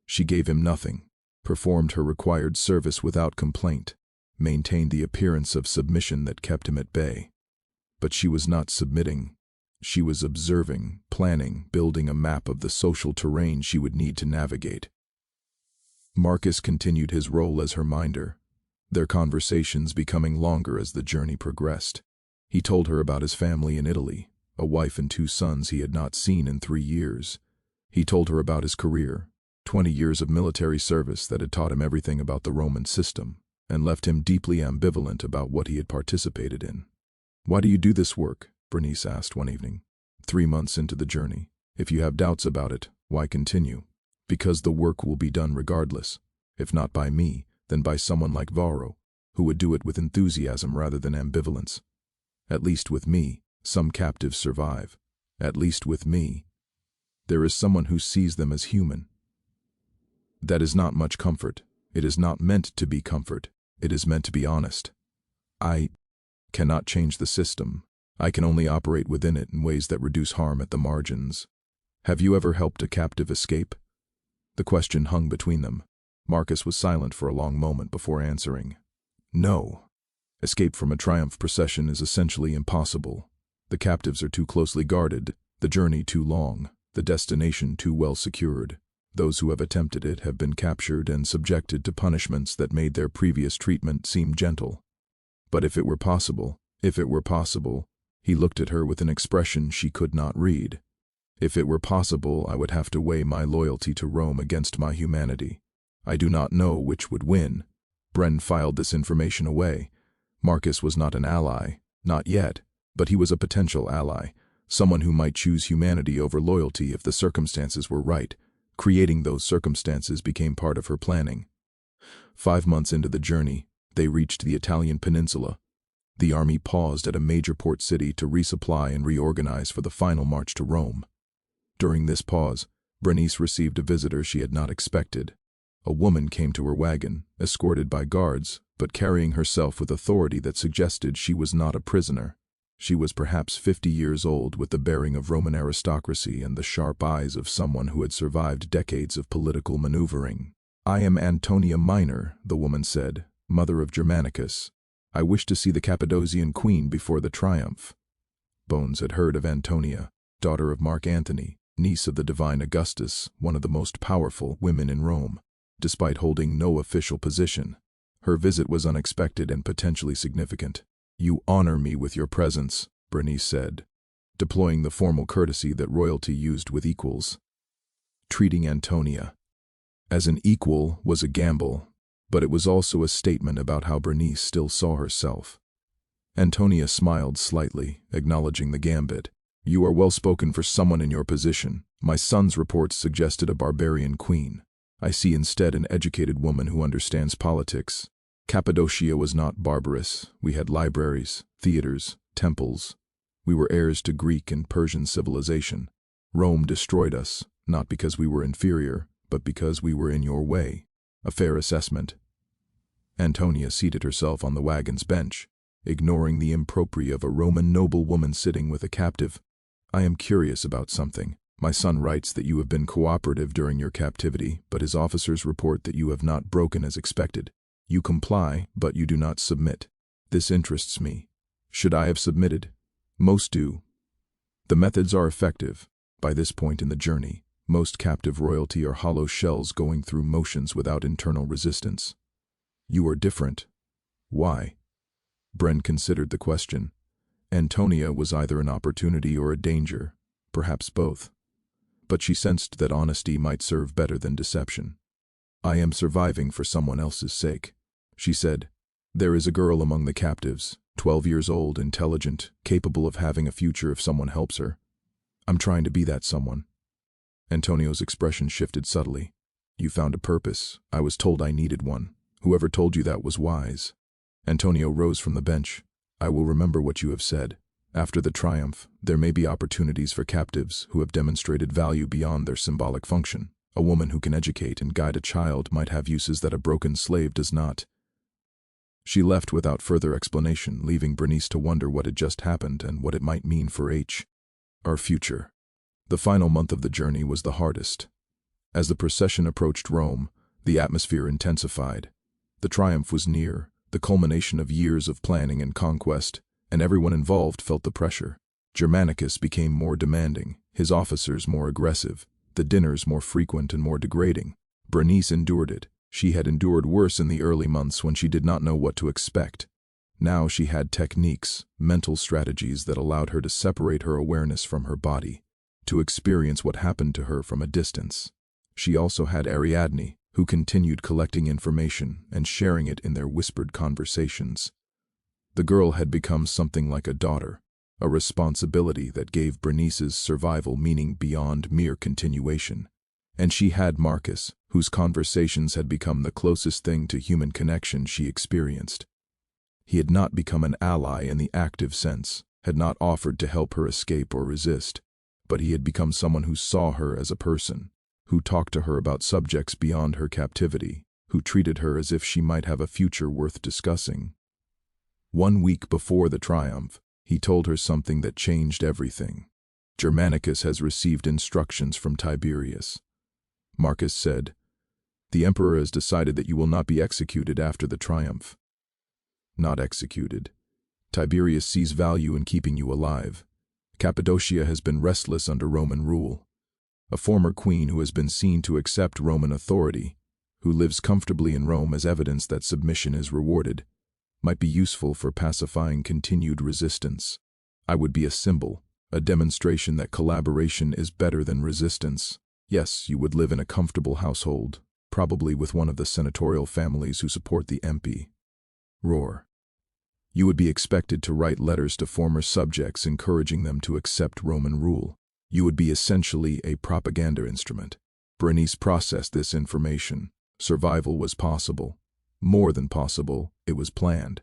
She gave him nothing, performed her required service without complaint, maintained the appearance of submission that kept him at bay. But she was not submitting. She was observing, planning, building a map of the social terrain she would need to navigate. Marcus continued his role as her minder, their conversations becoming longer as the journey progressed. He told her about his family in Italy, a wife and 2 sons he had not seen in 3 years. He told her about his career, 20 years of military service that had taught him everything about the Roman system, and left him deeply ambivalent about what he had participated in. "Why do you do this work?" Bernice asked one evening, 3 months into the journey. "If you have doubts about it, why continue?" "Because the work will be done regardless. If not by me, then by someone like Varro, who would do it with enthusiasm rather than ambivalence. At least with me, some captives survive. At least with me, there is someone who sees them as human. That is not much comfort. It is not meant to be comfort. It is meant to be honest. I cannot change the system. I can only operate within it in ways that reduce harm at the margins." "Have you ever helped a captive escape?" The question hung between them. Marcus was silent for a long moment before answering. "No. Escape from a triumph procession is essentially impossible. The captives are too closely guarded, the journey too long, the destination too well secured. Those who have attempted it have been captured and subjected to punishments that made their previous treatment seem gentle. But if it were possible, he looked at her with an expression she could not read. If it were possible, I would have to weigh my loyalty to Rome against my humanity. I do not know which would win." Bren filed this information away. Marcus was not an ally, not yet, but he was a potential ally, someone who might choose humanity over loyalty if the circumstances were right. Creating those circumstances became part of her planning. 5 months into the journey, they reached the Italian peninsula. The army paused at a major port city to resupply and reorganize for the final march to Rome. During this pause, Bernice received a visitor she had not expected. A woman came to her wagon, escorted by guards, but carrying herself with authority that suggested she was not a prisoner. She was perhaps 50 years old, with the bearing of Roman aristocracy and the sharp eyes of someone who had survived decades of political maneuvering. "I am Antonia Minor," the woman said, "mother of Germanicus. I wish to see the Cappadocian queen before the triumph." Bones had heard of Antonia, daughter of Mark Antony, niece of the divine Augustus, one of the most powerful women in Rome. Despite holding no official position, her visit was unexpected and potentially significant. "You honor me with your presence," Bernice said, deploying the formal courtesy that royalty used with equals. Treating Antonia as an equal was a gamble, but it was also a statement about how Bernice still saw herself. Antonia smiled slightly, acknowledging the gambit. "You are well spoken for someone in your position. My son's reports suggested a barbarian queen. I see instead an educated woman who understands politics. Cappadocia was not barbarous. We had libraries, theaters, temples. We were heirs to Greek and Persian civilization. Rome destroyed us, not because we were inferior, but because we were in your way. A fair assessment." Antonia seated herself on the wagon's bench, ignoring the impropriety of a Roman noblewoman sitting with a captive. "I am curious about something. My son writes that you have been cooperative during your captivity, but his officers report that you have not broken as expected. You comply, but you do not submit. This interests me. Should I have submitted? Most do. The methods are effective. By this point in the journey, most captive royalty are hollow shells going through motions without internal resistance. You are different. Why?" Bren considered the question. Antonia was either an opportunity or a danger, perhaps both. But she sensed that honesty might serve better than deception. "I am surviving for someone else's sake," she said. "There is a girl among the captives, 12 years old, intelligent, capable of having a future if someone helps her. I'm trying to be that someone." Antonio's expression shifted subtly. "You found a purpose. I was told I needed one. Whoever told you that was wise." Antonio rose from the bench. "I will remember what you have said. After the triumph, there may be opportunities for captives who have demonstrated value beyond their symbolic function. A woman who can educate and guide a child might have uses that a broken slave does not." She left without further explanation, leaving Bernice to wonder what had just happened and what it might mean for our future. The final month of the journey was the hardest. As the procession approached Rome, the atmosphere intensified. The triumph was near, the culmination of years of planning and conquest, and everyone involved felt the pressure. Germanicus became more demanding, his officers more aggressive, the dinners more frequent and more degrading. Bernice endured it. She had endured worse in the early months when she did not know what to expect. Now she had techniques, mental strategies that allowed her to separate her awareness from her body, to experience what happened to her from a distance. She also had Ariadne, who continued collecting information and sharing it in their whispered conversations. The girl had become something like a daughter, a responsibility that gave Bernice's survival meaning beyond mere continuation. And she had Marcus, whose conversations had become the closest thing to human connection she experienced. He had not become an ally in the active sense, had not offered to help her escape or resist, but he had become someone who saw her as a person, who talked to her about subjects beyond her captivity, who treated her as if she might have a future worth discussing. 1 week before the triumph, he told her something that changed everything. "Germanicus has received instructions from Tiberius." Marcus said, "The emperor has decided that you will not be executed after the triumph." "Not executed. Tiberius sees value in keeping you alive. Cappadocia has been restless under Roman rule. A former queen who has been seen to accept Roman authority, who lives comfortably in Rome as evidence that submission is rewarded, might be useful for pacifying continued resistance. I would be a symbol, a demonstration that collaboration is better than resistance. Yes, you would live in a comfortable household, probably with one of the senatorial families who support the MP. Roar. You would be expected to write letters to former subjects encouraging them to accept Roman rule. You would be essentially a propaganda instrument. Bernice processed this information, Survival was possible. More than possible, it was planned.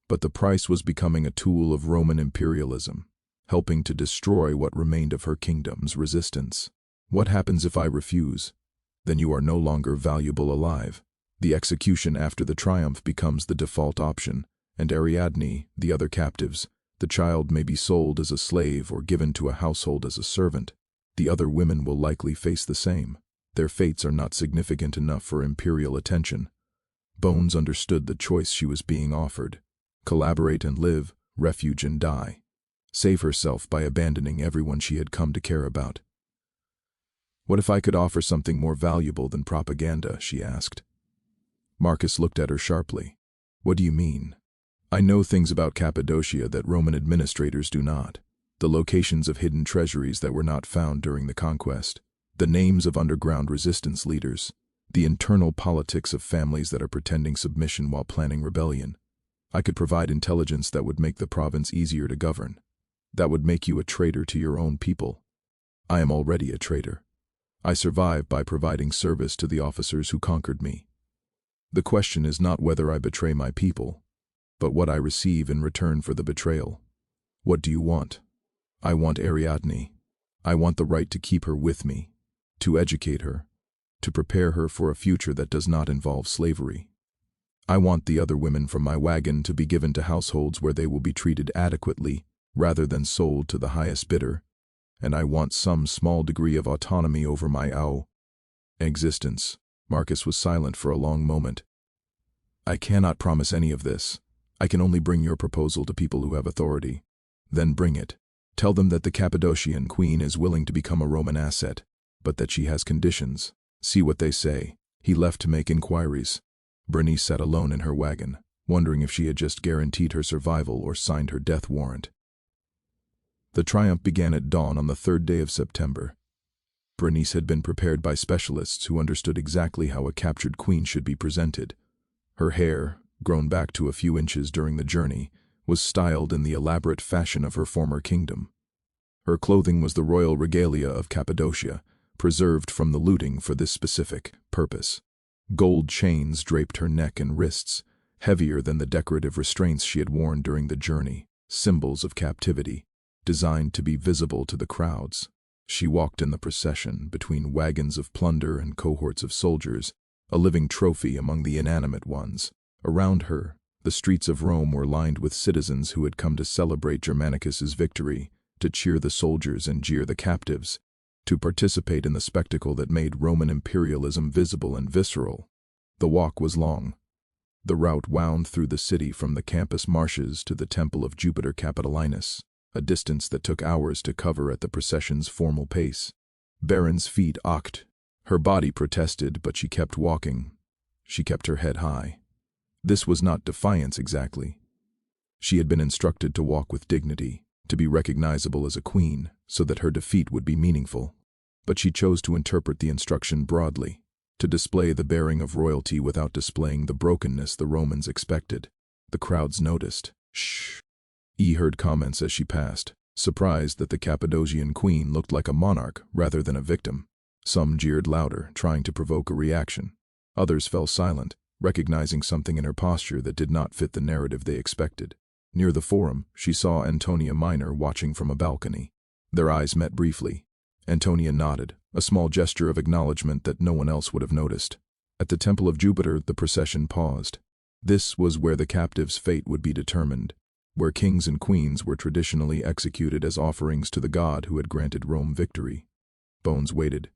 But the price was becoming a tool of Roman imperialism, helping to destroy what remained of her kingdom's resistance. What happens if I refuse? Then you are no longer valuable alive. The execution after the triumph becomes the default option, and Ariadne, the other captives, the child may be sold as a slave or given to a household as a servant. The other women will likely face the same. Their fates are not significant enough for imperial attention. Bones understood the choice she was being offered. Collaborate and live, refuge and die. Save herself by abandoning everyone she had come to care about. What if I could offer something more valuable than propaganda, she asked. Marcus looked at her sharply. What do you mean? I know things about Cappadocia that Roman administrators do not. The locations of hidden treasuries that were not found during the conquest. The names of underground resistance leaders. The internal politics of families that are pretending submission while planning rebellion. I could provide intelligence that would make the province easier to govern. That would make you a traitor to your own people. I am already a traitor. I survive by providing service to the officers who conquered me. The question is not whether I betray my people, but what I receive in return for the betrayal. What do you want? I want Ariadne. I want the right to keep her with me, to educate her, to prepare her for a future that does not involve slavery. I want the other women from my wagon to be given to households where they will be treated adequately rather than sold to the highest bidder, and I want some small degree of autonomy over my existence. Marcus was silent for a long moment. I cannot promise any of this. I can only bring your proposal to people who have authority. Then bring it. Tell them that the Cappadocian queen is willing to become a Roman asset, but that she has conditions. See what they say. He left to make inquiries. Bernice sat alone in her wagon, wondering if she had just guaranteed her survival or signed her death warrant. The triumph began at dawn on the 3rd day of September. Bernice had been prepared by specialists who understood exactly how a captured queen should be presented. Her hair, grown back to a few inches during the journey, was styled in the elaborate fashion of her former kingdom. Her clothing was the royal regalia of Cappadocia, preserved from the looting for this specific purpose. Gold chains draped her neck and wrists, heavier than the decorative restraints she had worn during the journey, symbols of captivity, designed to be visible to the crowds. She walked in the procession between wagons of plunder and cohorts of soldiers, a living trophy among the inanimate ones. Around her, the streets of Rome were lined with citizens who had come to celebrate Germanicus's victory, to cheer the soldiers and jeer the captives, to participate in the spectacle that made Roman imperialism visible and visceral. The walk was long. The route wound through the city from the campus marshes to the temple of Jupiter Capitolinus, a distance that took hours to cover at the procession's formal pace. Baron's feet ached. Her body protested, but she kept walking. She kept her head high. This was not defiance exactly. She had been instructed to walk with dignity, to be recognizable as a queen, so that her defeat would be meaningful. But she chose to interpret the instruction broadly, to display the bearing of royalty without displaying the brokenness the Romans expected. The crowds noticed. Shh. Heard comments as she passed, surprised that the Cappadocian queen looked like a monarch rather than a victim. Some jeered louder, trying to provoke a reaction. Others fell silent, recognizing something in her posture that did not fit the narrative they expected. Near the forum, she saw Antonia Minor watching from a balcony. Their eyes met briefly. Antonia nodded, a small gesture of acknowledgement that no one else would have noticed. At the Temple of Jupiter, the procession paused. This was where the captive's fate would be determined, where kings and queens were traditionally executed as offerings to the god who had granted Rome victory. Bones waited.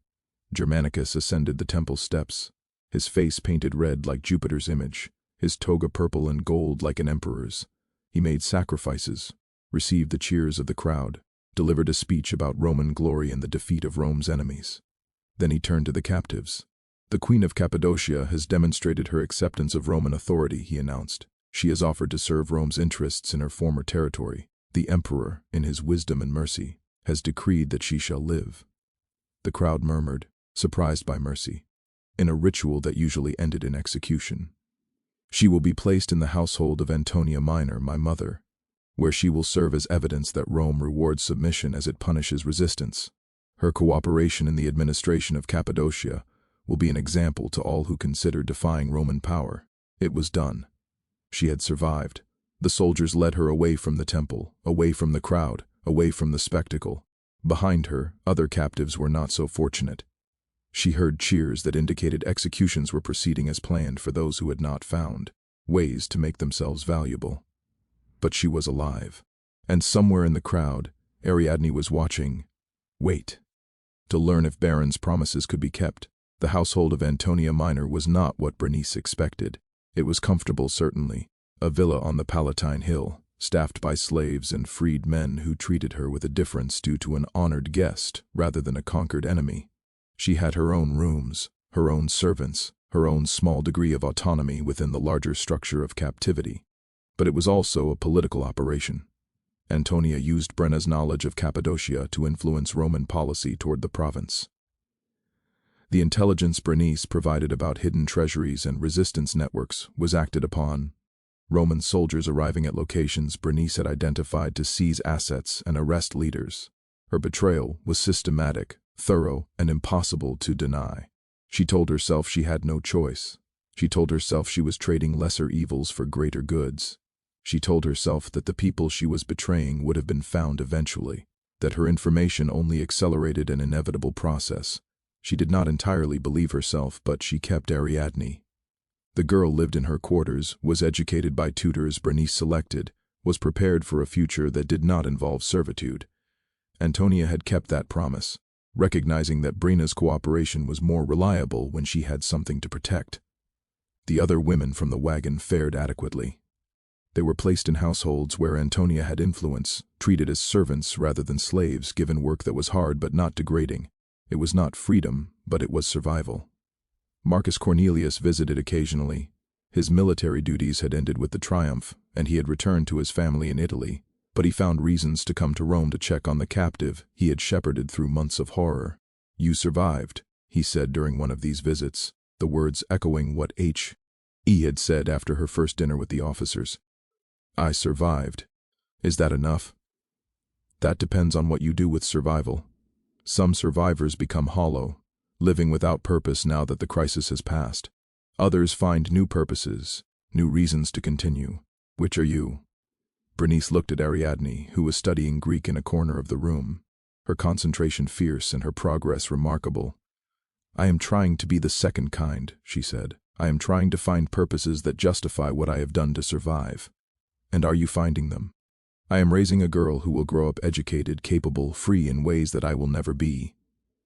Germanicus ascended the temple steps, his face painted red like Jupiter's image, his toga purple and gold like an emperor's. He made sacrifices, received the cheers of the crowd, delivered a speech about Roman glory and the defeat of Rome's enemies. Then he turned to the captives. The Queen of Cappadocia has demonstrated her acceptance of Roman authority, he announced. She has offered to serve Rome's interests in her former territory. The emperor, in his wisdom and mercy, has decreed that she shall live. The crowd murmured, surprised by mercy, in a ritual that usually ended in execution. She will be placed in the household of Antonia Minor, my mother, where she will serve as evidence that Rome rewards submission as it punishes resistance. Her cooperation in the administration of Cappadocia will be an example to all who consider defying Roman power. It was done. She had survived. The soldiers led her away from the temple, away from the crowd, away from the spectacle. Behind her, other captives were not so fortunate. She heard cheers that indicated executions were proceeding as planned for those who had not found ways to make themselves valuable. But she was alive. And somewhere in the crowd, Ariadne was watching. Wait. To learn if Baron's promises could be kept. The household of Antonia Minor was not what Bernice expected. It was comfortable, certainly. A villa on the Palatine Hill, staffed by slaves and freed men who treated her with a difference due to an honored guest rather than a conquered enemy. She had her own rooms, her own servants, her own small degree of autonomy within the larger structure of Captivity. But it was also a political operation. Antonia used Brenna's knowledge of Cappadocia to influence Roman policy toward the province. The intelligence Bernice provided about hidden treasuries and resistance networks was acted upon. Roman soldiers arriving at locations Bernice had identified to seize assets and arrest leaders. Her betrayal was systematic, thorough, and impossible to deny. She told herself she had no choice. She told herself she was trading lesser evils for greater goods. She told herself that the people she was betraying would have been found eventually, that her information only accelerated an inevitable process. She did not entirely believe herself, but she kept Ariadne. The girl lived in her quarters, was educated by tutors Bernice selected, was prepared for a future that did not involve servitude. Antonia had kept that promise, recognizing that Brina's cooperation was more reliable when she had something to protect. The other women from the wagon fared adequately. They were placed in households where Antonia had influence, treated as servants rather than slaves, given work that was hard but not degrading. It was not freedom, but it was survival. Marcus Cornelius visited occasionally. His military duties had ended with the triumph, and he had returned to his family in Italy, but he found reasons to come to Rome to check on the captive he had shepherded through months of horror. "You survived," he said during one of these visits, the words echoing what H.E. had said after her first dinner with the officers. "I survived. Is that enough?" "That depends on what you do with survival. Some survivors become hollow, living without purpose now that the crisis has passed. Others find new purposes, new reasons to continue. Which are you?" Bernice looked at Ariadne, who was studying Greek in a corner of the room, her concentration fierce and her progress remarkable. "I am trying to be the second kind," she said. "I am trying to find purposes that justify what I have done to survive. And are you finding them? I am raising a girl who will grow up educated, capable, free in ways that I will never be.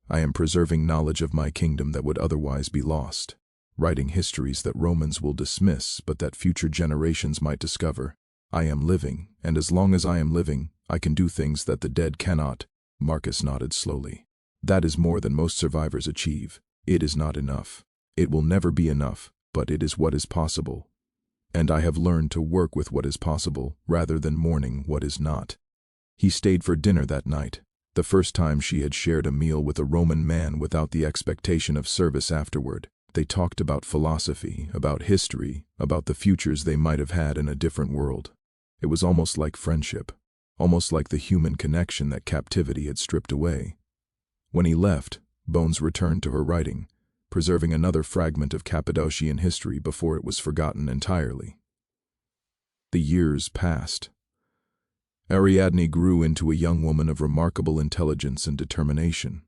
I am preserving knowledge of my kingdom that would otherwise be lost, writing histories that Romans will dismiss but that future generations might discover. I am living, and as long as I am living, I can do things that the dead cannot." Marcus nodded slowly. "That is more than most survivors achieve. It is not enough. It will never be enough, but it is what is possible. And I have learned to work with what is possible rather than mourning what is not." He stayed for dinner that night, the first time she had shared a meal with a Roman man without the expectation of service afterward. They talked about philosophy, about history, about the futures they might have had in a different world. It was almost like friendship, almost like the human connection that Captivity had stripped away. When he left, Bones returned to her writing, preserving another fragment of Cappadocian history before it was forgotten entirely. The years passed. Ariadne grew into a young woman of remarkable intelligence and determination.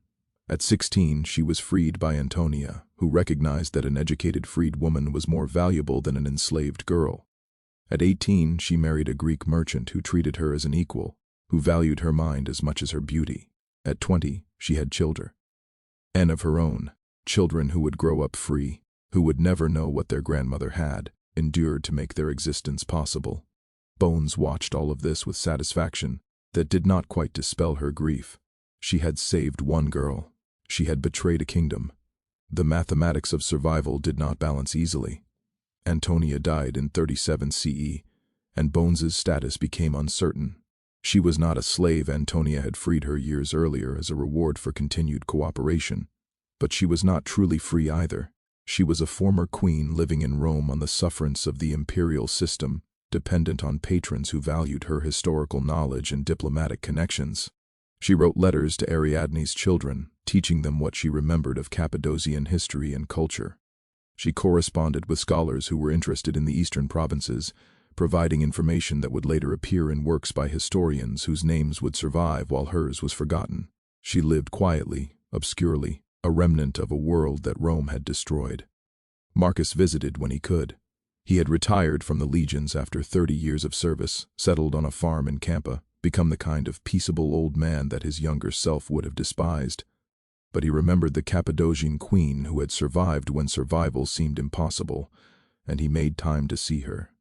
At 16, she was freed by Antonia, who recognized that an educated freed woman was more valuable than an enslaved girl. At 18, she married a Greek merchant who treated her as an equal, who valued her mind as much as her beauty. At 20, she had children. And of her own, children who would grow up free, who would never know what their grandmother had endured to make their existence possible. Bones watched all of this with satisfaction that did not quite dispel her grief. She had saved one girl. She had betrayed a kingdom. The mathematics of survival did not balance easily. Antonia died in 37 CE, and Bones's status became uncertain. She was not a slave. Antonia had freed her years earlier as a reward for continued cooperation. But she was not truly free either. She was a former queen living in Rome on the sufferance of the imperial system, dependent on patrons who valued her historical knowledge and diplomatic connections. She wrote letters to Ariadne's children, teaching them what she remembered of Cappadocian history and culture. She corresponded with scholars who were interested in the eastern provinces, providing information that would later appear in works by historians whose names would survive while hers was forgotten. She lived quietly, obscurely, a remnant of a world that Rome had destroyed. Marcus visited when he could. He had retired from the legions after 30 years of service, settled on a farm in Campa, become the kind of peaceable old man that his younger self would have despised. But he remembered the Cappadocian queen who had survived when survival seemed impossible, and he made time to see her.